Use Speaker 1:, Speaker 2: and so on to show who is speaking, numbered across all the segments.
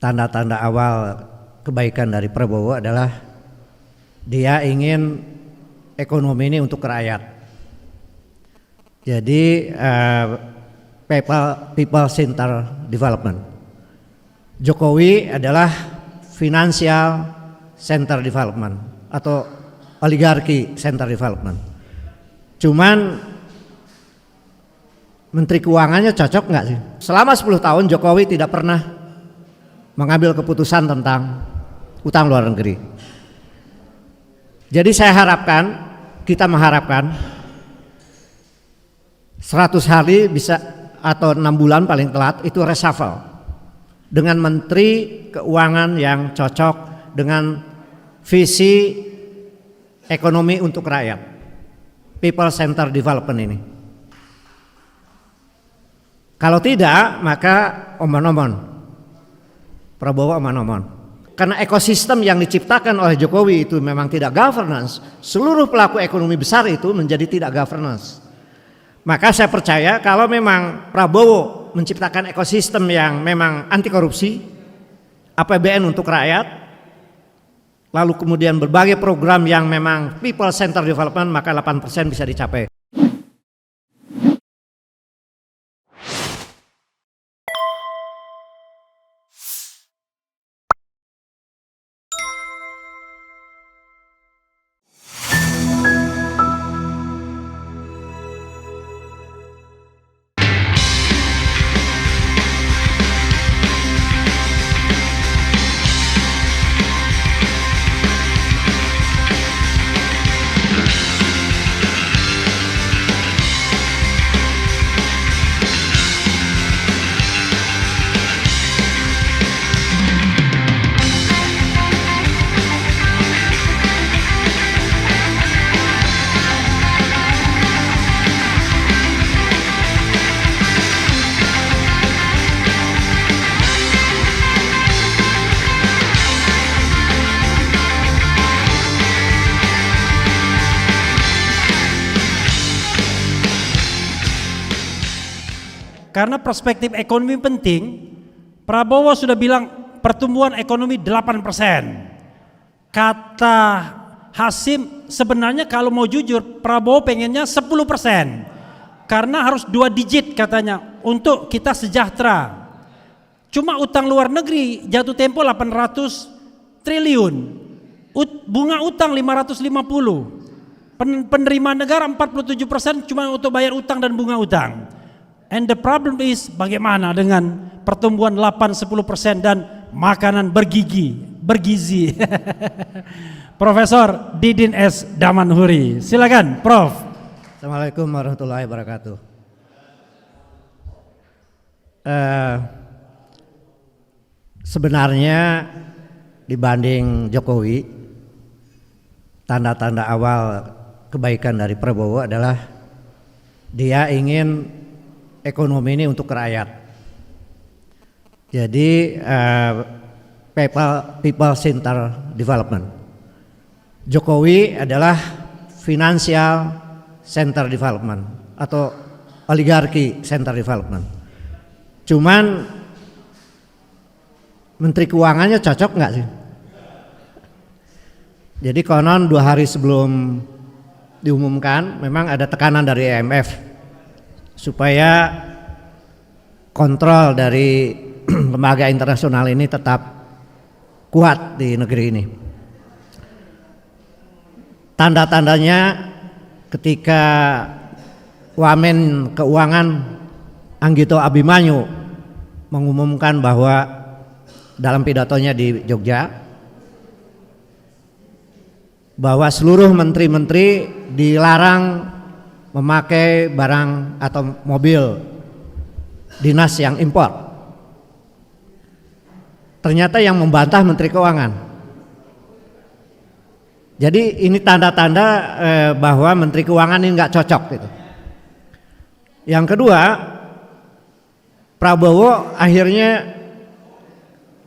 Speaker 1: tanda-tanda awal kebaikan dari Prabowo adalah dia ingin ekonomi ini untuk rakyat. Jadi people center development. Jokowi adalah financial center development atau oligarki center development. Cuman Menteri Keuangannya cocok nggak sih? Selama 10 tahun Jokowi tidak pernah mengambil keputusan tentang utang luar negeri. Jadi kita mengharapkan 100 hari bisa atau 6 bulan paling telat itu reshuffle dengan Menteri Keuangan yang cocok dengan visi ekonomi untuk rakyat, people center development ini. Kalau tidak, maka omon-omon, Prabowo omon-omon. Karena ekosistem yang diciptakan oleh Jokowi itu memang tidak governance, seluruh pelaku ekonomi besar itu menjadi tidak governance. Maka saya percaya kalau memang Prabowo menciptakan ekosistem yang memang anti korupsi, APBN untuk rakyat, lalu kemudian berbagai program yang memang people center development, maka 8% bisa dicapai.
Speaker 2: Karena perspektif ekonomi penting, Prabowo sudah bilang pertumbuhan ekonomi 8%. Kata Hasim sebenarnya kalau mau jujur Prabowo pengennya 10%. Karena harus 2 digit katanya untuk kita sejahtera. Cuma utang luar negeri jatuh tempo 800 triliun. Bunga utang 550. Penerimaan negara 47% cuma untuk bayar utang dan bunga utang. And the problem is bagaimana dengan pertumbuhan 8-10% dan makanan bergizi. Profesor Didin S. Damanhuri, silakan Prof.
Speaker 1: Assalamualaikum warahmatullahi wabarakatuh. Sebenarnya dibanding Jokowi, tanda-tanda awal kebaikan dari Prabowo adalah dia ingin ekonomi ini untuk rakyat. Jadi people center development. Jokowi adalah financial center development atau oligarki center development. Cuman Menteri Keuangannya cocok nggak sih? Jadi konon 2 hari sebelum diumumkan memang ada tekanan dari IMF supaya kontrol dari lembaga internasional ini tetap kuat di negeri ini. Tanda-tandanya ketika Wamen Keuangan Anggito Abimanyu mengumumkan bahwa dalam pidatonya di Jogja bahwa seluruh menteri-menteri dilarang memakai barang atau mobil dinas yang impor. Ternyata yang membantah Menteri Keuangan. Jadi ini tanda-tanda bahwa Menteri Keuangan ini nggak cocok gitu. Yang kedua, Prabowo akhirnya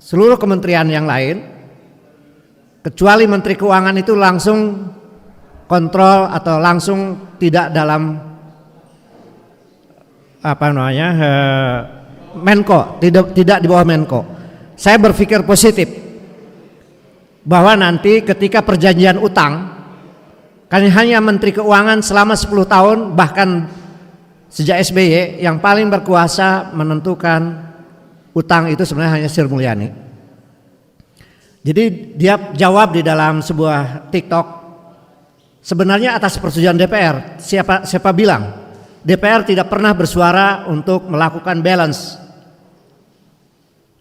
Speaker 1: seluruh kementerian yang lain kecuali Menteri Keuangan itu langsung kontrol atau langsung tidak dalam Menko, tidak di bawah Menko. saya berpikir positif bahwa nanti ketika perjanjian utang, kan hanya Menteri Keuangan selama 10 tahun bahkan sejak SBY yang paling berkuasa menentukan utang itu sebenarnya hanya Sri Mulyani. Jadi dia jawab di dalam sebuah TikTok, sebenarnya atas persetujuan DPR. Siapa bilang DPR tidak pernah bersuara untuk melakukan balance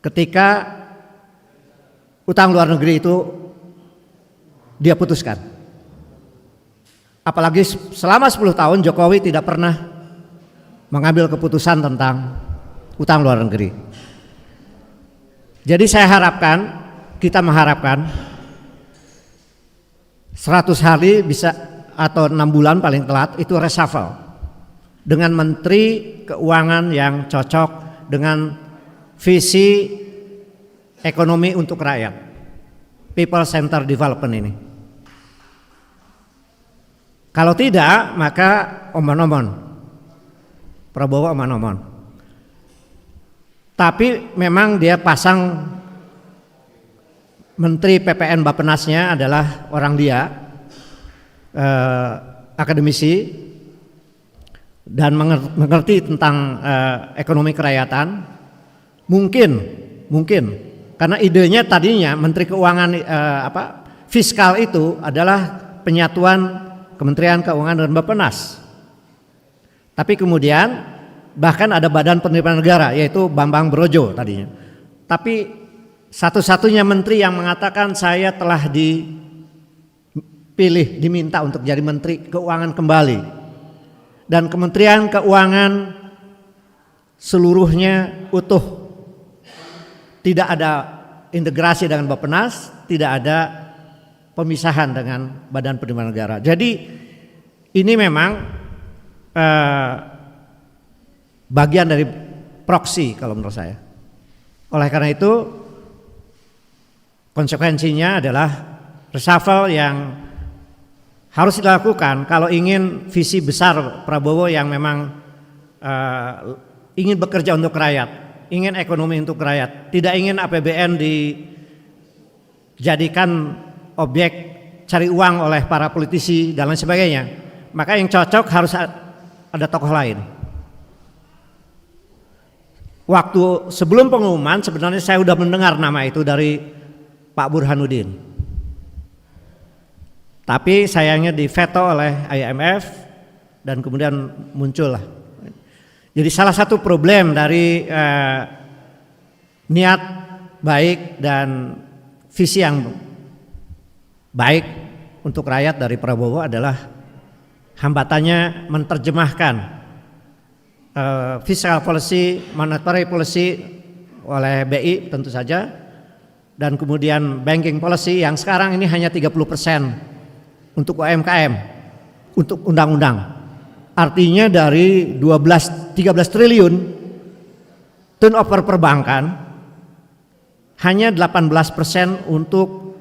Speaker 1: ketika utang luar negeri itu dia putuskan. Apalagi selama 10 tahun Jokowi tidak pernah mengambil keputusan tentang utang luar negeri. Jadi kita mengharapkan 100 hari bisa atau 6 bulan paling telat itu reshuffle dengan Menteri Keuangan yang cocok dengan visi ekonomi untuk rakyat, people center development ini. Kalau tidak maka omon-omon, Prabowo omon-omon. Tapi memang dia pasang Menteri PPN Bappenasnya adalah orang dia, akademisi dan mengerti tentang ekonomi kerakyatan. Mungkin karena idenya tadinya Menteri Keuangan fiskal itu adalah penyatuan Kementerian Keuangan dan Bappenas. Tapi kemudian bahkan ada Badan Penerimaan Negara yaitu Bambang Brojo tadinya. Tapi satu-satunya menteri yang mengatakan saya telah diminta untuk jadi Menteri Keuangan kembali. Dan Kementerian Keuangan seluruhnya utuh. Tidak ada integrasi dengan Bappenas, tidak ada pemisahan dengan Badan Penerimaan Negara. Jadi ini memang bagian dari proksi kalau menurut saya. Oleh karena itu konsekuensinya adalah reshuffle yang harus dilakukan kalau ingin visi besar Prabowo yang memang ingin bekerja untuk rakyat, ingin ekonomi untuk rakyat, tidak ingin APBN dijadikan objek cari uang oleh para politisi dan lain sebagainya. Maka yang cocok harus ada tokoh lain. Waktu sebelum pengumuman sebenarnya saya sudah mendengar nama itu dari Pak Burhanuddin. Tapi sayangnya diveto oleh IMF dan kemudian muncul lah. Jadi salah satu problem dari niat baik dan visi yang baik untuk rakyat dari Prabowo adalah hambatannya menerjemahkan fiscal policy, monetary policy oleh BI tentu saja, dan kemudian banking policy yang sekarang ini hanya 30% untuk UMKM, untuk undang-undang. Artinya dari 13 triliun turnover perbankan hanya 18% untuk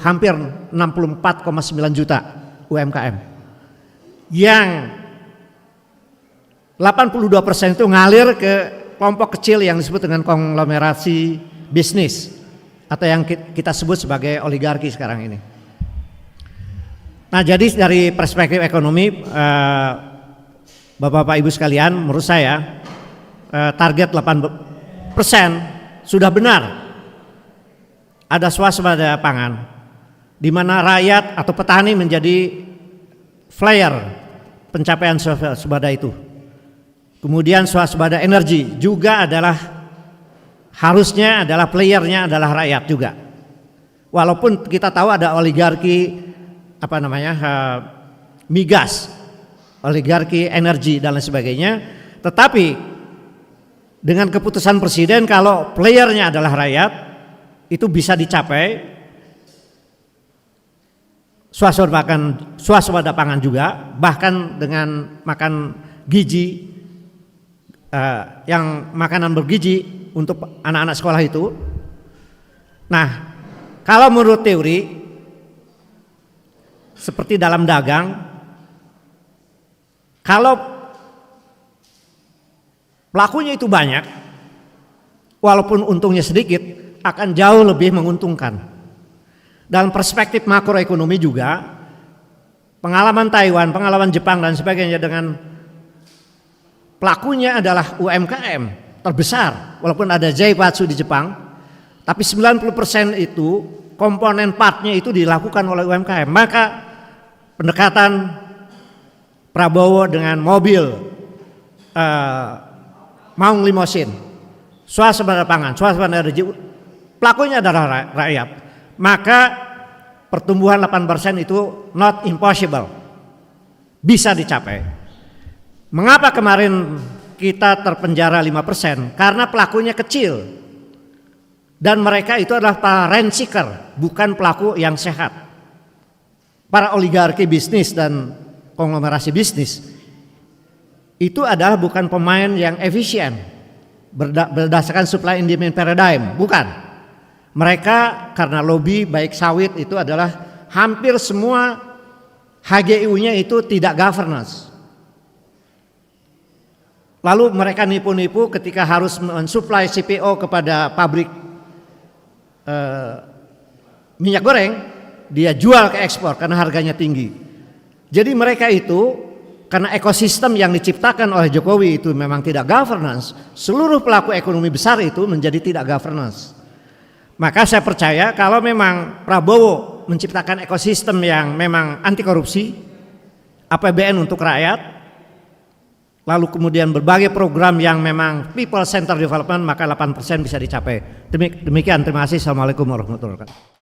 Speaker 1: hampir 64,9 juta UMKM. Yang 82% itu ngalir ke kelompok kecil yang disebut dengan konglomerasi bisnis atau yang kita sebut sebagai oligarki sekarang ini. Nah, jadi dari perspektif ekonomi, Bapak-Bapak Ibu sekalian, menurut saya target 8% sudah benar. Ada swasembada pangan, di mana rakyat atau petani menjadi flyer pencapaian swasembada itu. Kemudian swasembada energi juga harusnya adalah playernya adalah rakyat juga. Walaupun kita tahu ada oligarki migas, oligarki energi dan lain sebagainya, tetapi dengan keputusan presiden kalau playernya adalah rakyat itu bisa dicapai swasembada pangan juga, bahkan dengan makan gizi yang makanan bergizi untuk anak-anak sekolah itu. Nah, kalau menurut teori seperti dalam dagang, kalau pelakunya itu banyak, walaupun untungnya sedikit, akan jauh lebih menguntungkan. Dalam perspektif makroekonomi juga, pengalaman Taiwan, pengalaman Jepang dan sebagainya dengan pelakunya adalah UMKM terbesar, walaupun ada Zaibatsu di Jepang, tapi 90% itu komponen partnya itu dilakukan oleh UMKM. Maka pendekatan Prabowo dengan mobil maung limosin, swasembada pangan, swasembada energi, pelakunya adalah rakyat. Maka pertumbuhan 8% itu not impossible, bisa dicapai. Mengapa kemarin kita terpenjara 5%? Karena pelakunya kecil dan mereka itu adalah para rent seeker, bukan pelaku yang sehat. Para oligarki bisnis dan konglomerasi bisnis itu adalah bukan pemain yang efisien berdasarkan supply and demand paradigm, bukan. Mereka karena lobby baik sawit itu adalah hampir semua HGU-nya itu tidak governance. Lalu mereka nipu-nipu ketika harus mensuplai CPO kepada pabrik minyak goreng, dia jual ke ekspor karena harganya tinggi. Jadi mereka itu karena ekosistem yang diciptakan oleh Jokowi itu memang tidak governance, seluruh pelaku ekonomi besar itu menjadi tidak governance. Maka saya percaya kalau memang Prabowo menciptakan ekosistem yang memang anti korupsi, APBN untuk rakyat, lalu kemudian berbagai program yang memang people center development, maka 8% bisa dicapai. Demikian, terima kasih. Assalamualaikum warahmatullahi wabarakatuh.